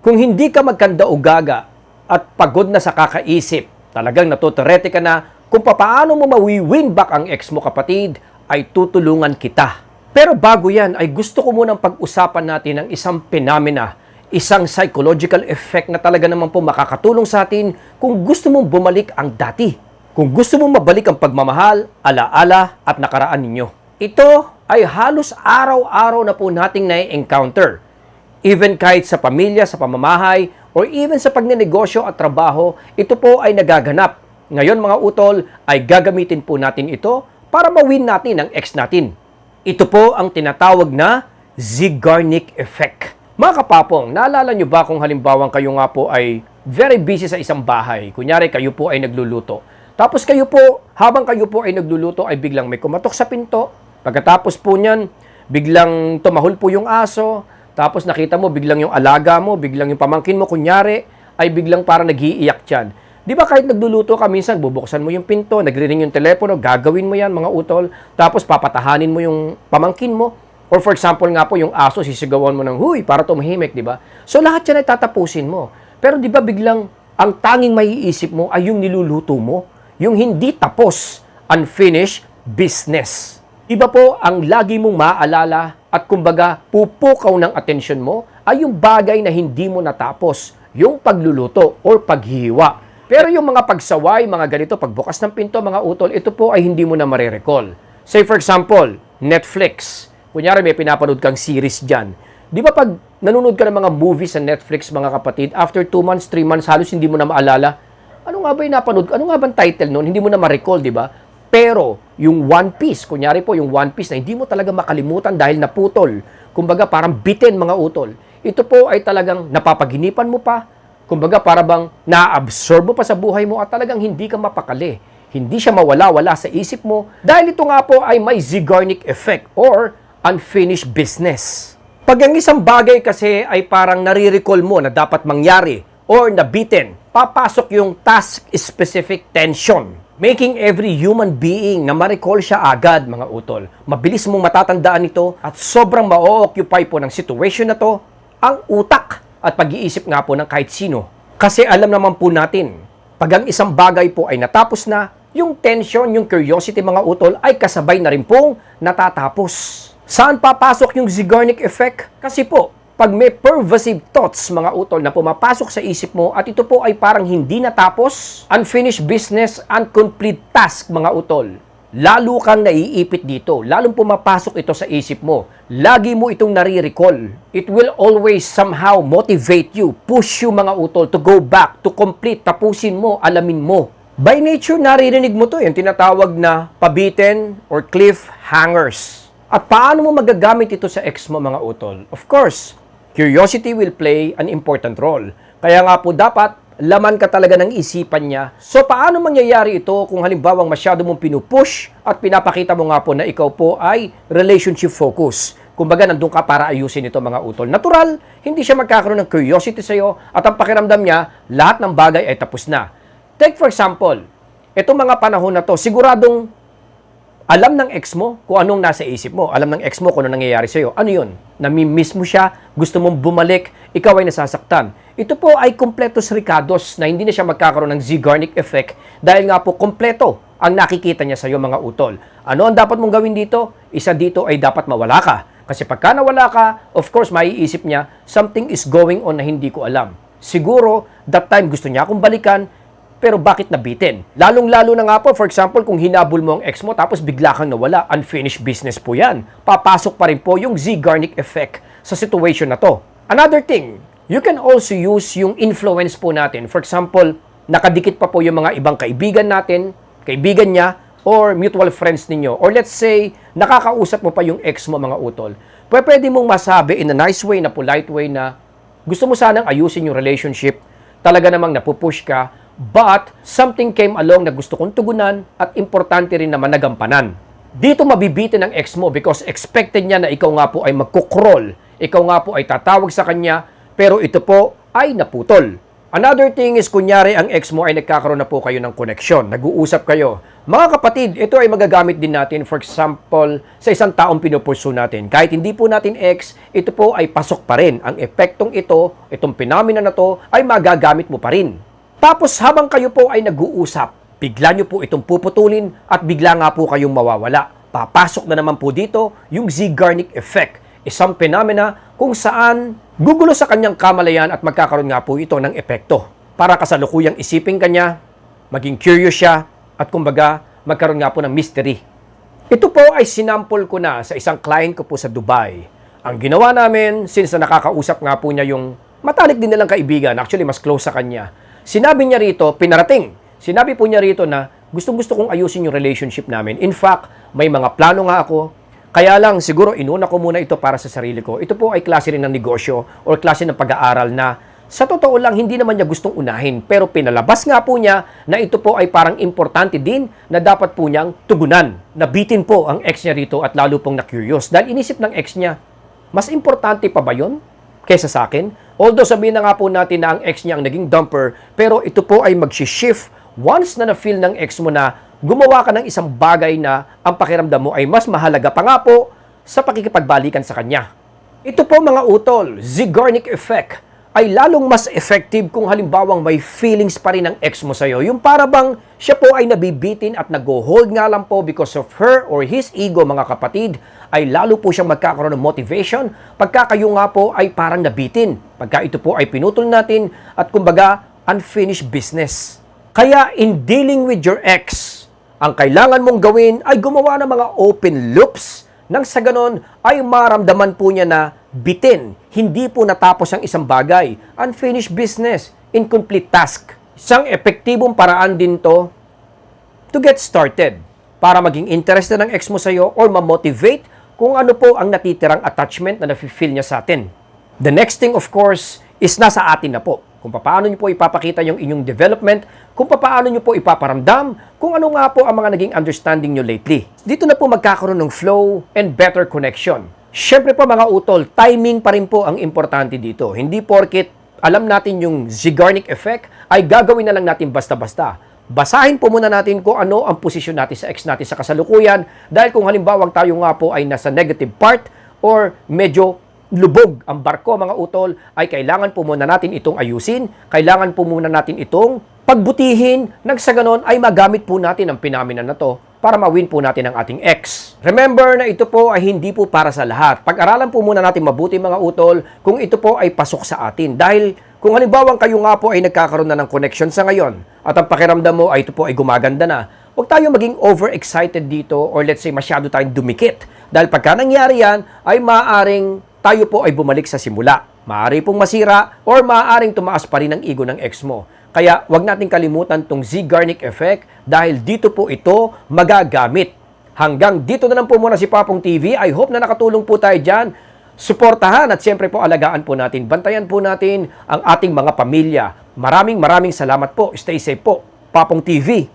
Kung hindi ka magkanda o gaga at pagod na sa kakaisip, talagang natuturete ka na kung paano mo mawi-win back ang ex mo kapatid, ay tutulungan kita. Pero bago yan, ay gusto ko munang pag-usapan natin ang isang phenomena, isang psychological effect na talaga naman po makakatulong sa atin kung gusto mong bumalik ang dati. Kung gusto mong mabalik ang pagmamahal, alaala at nakaraan ninyo. Ito ay halos araw-araw na po nating na-encounter. Even kahit sa pamilya, sa pamamahay, or even sa pagnenegosyo at trabaho, ito po ay nagaganap. Ngayon mga utol, ay gagamitin po natin ito para mawin natin ang ex natin. Ito po ang tinatawag na Zeigarnik effect. Mga kapapong, naalala nyo ba kung halimbawa kayo nga po ay very busy sa isang bahay? Kunyari, kayo po ay nagluluto. Tapos kayo po, habang kayo po ay nagluluto, ay biglang may kumatok sa pinto. Pagkatapos po niyan, biglang tumahol po yung aso. Tapos nakita mo, biglang yung alaga mo, biglang yung pamangkin mo, kunyari, ay biglang parang nag-iiyak dyan. Di ba kahit nagluluto ka, minsan bubuksan mo yung pinto, nagriring yung telepono, gagawin mo yan mga utol, tapos papatahanin mo yung pamangkin mo. Or for example nga po, yung aso, sisigawan mo ng, huy, para tumahimik, di ba? So lahat yan ay tatapusin mo. Pero di ba biglang, ang tanging maiisip mo ay yung niluluto mo, yung hindi tapos, unfinished business. Di ba po, ang lagi mong maaalala at kumbaga pupukaw ng atensyon mo ay yung bagay na hindi mo natapos, yung pagluluto or paghihiwa. Pero yung mga pagsaway, mga ganito, pagbukas ng pinto, mga utol, ito po ay hindi mo na marirecall. Say for example, Netflix. Kunyari may pinapanood kang series dyan. Di ba pag nanonood ka ng mga movies sa Netflix, mga kapatid, after 2 months, 3 months, halos hindi mo na maalala, ano nga ba yung napanood? Ano nga bang title noon? Hindi mo na ma-recall, di ba? Pero, yung One Piece, kunyari po, yung One Piece na hindi mo talaga makalimutan dahil naputol. Kumbaga, parang bitin mga utol. Ito po ay talagang napapaginipan mo pa. Kumbaga, para bang na-absorb mo pa sa buhay mo at talagang hindi ka mapakali. Hindi siya mawala-wala sa isip mo. Dahil ito nga po ay may Zeigarnik effect or unfinished business. Pag ang isang bagay kasi ay parang nare-recall mo na dapat mangyari or nabitin, papasok yung task-specific tension. Making every human being na ma-recall siya agad, mga utol. Mabilis mong matatandaan ito at sobrang ma-occupy po ng situation na to ang utak at pag-iisip nga po ng kahit sino. Kasi alam naman po natin, pag ang isang bagay po ay natapos na, yung tension, yung curiosity mga utol ay kasabay na rin pong natatapos. Saan papasok yung Zeigarnik effect? Kasi po, pag may pervasive thoughts, mga utol, na pumapasok sa isip mo at ito po ay parang hindi natapos, unfinished business, incomplete task, mga utol, lalo kang naiipit dito, lalong pumapasok ito sa isip mo. Lagi mo itong nare-recall. It will always somehow motivate you, push you, mga utol, to go back, to complete, tapusin mo, alamin mo. By nature, naririnig mo to, yung tinatawag na pabitin or cliffhangers. At paano mo magagamit ito sa ex mo, mga utol? Of course, curiosity will play an important role. Kaya nga po dapat, laman ka talaga ng isipan niya. So paano mangyayari ito kung halimbawang masyado mong pinupush at pinapakita mo nga po na ikaw po ay relationship focus? Kumbaga nandun ka para ayusin ito mga utol. Natural, hindi siya magkakaroon ng curiosity sa'yo at ang pakiramdam niya, lahat ng bagay ay tapos na. Take for example, itong mga panahon na to, siguradong alam ng ex mo kung anong nasa isip mo. Alam ng ex mo kung anong nangyayari sa'yo. Ano yun? Namimiss mo siya, gusto mong bumalik, ikaw ay nasasaktan. Ito po ay completos ricados na hindi na siya magkakaroon ng Zeigarnik effect dahil nga po kompleto ang nakikita niya sa'yo mga utol. Ano ang dapat mong gawin dito? Isa dito ay dapat mawala ka. Kasi pagka nawala ka, of course, maiisip niya, something is going on na hindi ko alam. Siguro, that time gusto niya akong balikan, pero bakit nabitin? Lalong-lalo na nga po, for example, kung hinabol mo ang ex mo tapos bigla kang nawala, unfinished business po yan. Papasok pa rin po yung Zeigarnik effect sa situation na to. Another thing, you can also use yung influence po natin. For example, nakadikit pa po yung mga ibang kaibigan natin, kaibigan niya, or mutual friends ninyo. Or let's say, nakakausap mo pa yung ex mo mga utol. Pwede mong masabi in a nice way, na polite way na gusto mo sanang ayusin yung relationship, talaga namang napupush ka, but something came along na gusto kong tugunan at importante rin naman nagampanan. Dito mabibitin ng ex mo because expected niya na ikaw nga po ay magkukrol, ikaw nga po ay tatawag sa kanya, pero ito po ay naputol. Another thing is, kunyari ang ex mo ay nagkakaroon na po kayo ng koneksyon, nag-uusap kayo. Mga kapatid, ito ay magagamit din natin, for example, sa isang taong pinupursu natin. Kahit hindi po natin ex, ito po ay pasok pa rin. Ang epektong ito, itong phenomena na to, ay magagamit mo pa rin. Tapos habang kayo po ay nag-uusap, bigla nyo po itong puputulin at bigla nga po kayong mawawala. Papasok na naman po dito yung Zeigarnik effect. Isang phenomena kung saan gugulo sa kanyang kamalayan at magkakaroon nga po ito ng epekto. Para kasalukuyang isipin kanya, maging curious siya, at kumbaga magkaroon nga po ng mystery. Ito po ay sinampol ko na sa isang client ko po sa Dubai. Ang ginawa namin, since na nakakausap nga po niya yung matalik din nilang kaibigan, actually mas close sa kanya, sinabi niya rito, pinarating, sinabi po niya rito na gustong-gusto kong ayusin yung relationship namin. In fact, may mga plano nga ako. Kaya lang, siguro inuna ko muna ito para sa sarili ko. Ito po ay klase rin ng negosyo o klase ng pag-aaral na sa totoo lang, hindi naman niya gustong unahin. Pero pinalabas nga po niya na ito po ay parang importante din na dapat po niyang tugunan. Nabitin po ang ex niya rito at lalo pong na-curious. Dahil inisip ng ex niya, mas importante pa ba yun kaysa sa akin? Although sabihin na nga po natin na ang ex niya ang naging dumper, pero ito po ay mag-shift once na na-feel ng ex mo na gumawa ka ng isang bagay na ang pakiramdam mo ay mas mahalaga pa nga po sa pakikipagbalikan sa kanya. Ito po mga utol, Zeigarnik effect ay lalong mas effective kung halimbawang may feelings pa rin ang ex mo sa'yo. Yung para bang siya po ay nabibitin at nag-hold nga lang po because of her or his ego, mga kapatid, ay lalo po siyang magkakaroon ng motivation pagka kayo nga po ay parang nabitin. Pagka ito po ay pinutol natin at kumbaga unfinished business. Kaya in dealing with your ex, ang kailangan mong gawin ay gumawa ng mga open loops nang sa ganon ay maramdaman po niya na bitin. Hindi po natapos ang isang bagay. Unfinished business, incomplete task. Isang epektibong paraan din to get started para maging interested ng ex mo sa'yo or ma-motivate kung ano po ang natitirang attachment na nafe-feel niya sa atin. The next thing of course is nasa atin na po. Kung paano nyo po ipapakita yung inyong development, kung paano nyo po ipaparamdam, kung ano nga po ang mga naging understanding nyo lately. Dito na po magkakaroon ng flow and better connection. Siyempre po mga utol, timing pa rin po ang importante dito. Hindi porket alam natin yung Zeigarnik effect, ay gagawin na lang natin basta-basta. Basahin po muna natin kung ano ang posisyon natin sa ex natin sa kasalukuyan, dahil kung halimbawa tayo nga po ay nasa negative part or medyo lubog ang barko mga utol, ay kailangan po muna natin itong ayusin, kailangan po muna natin itong pagbutihin, nang sa ganon ay magamit po natin ang phenomena na to para ma-win po natin ang ating ex. Remember na ito po ay hindi po para sa lahat. Pag-aralan po muna natin mabuti mga utol kung ito po ay pasok sa atin. Dahil kung halimbawa kayo nga po ay nagkakaroon na ng connection sa ngayon at ang pakiramdam mo ay ito po ay gumaganda na, huwag tayo maging overexcited dito or let's say masyado tayong dumikit. Dahil pagka nangyari yan ay maaaring tayo po ay bumalik sa simula. Maaari pong masira or maaaring tumaas pa rin ang ego ng ex mo. Kaya wag natin kalimutan tong Zeigarnik effect dahil dito po ito magagamit. Hanggang dito na lang po muna si Papong TV. I hope na nakatulong po tayo dyan. Suportahan at siyempre po alagaan po natin. Bantayan po natin ang ating mga pamilya. Maraming salamat po. Stay safe po. Papong TV.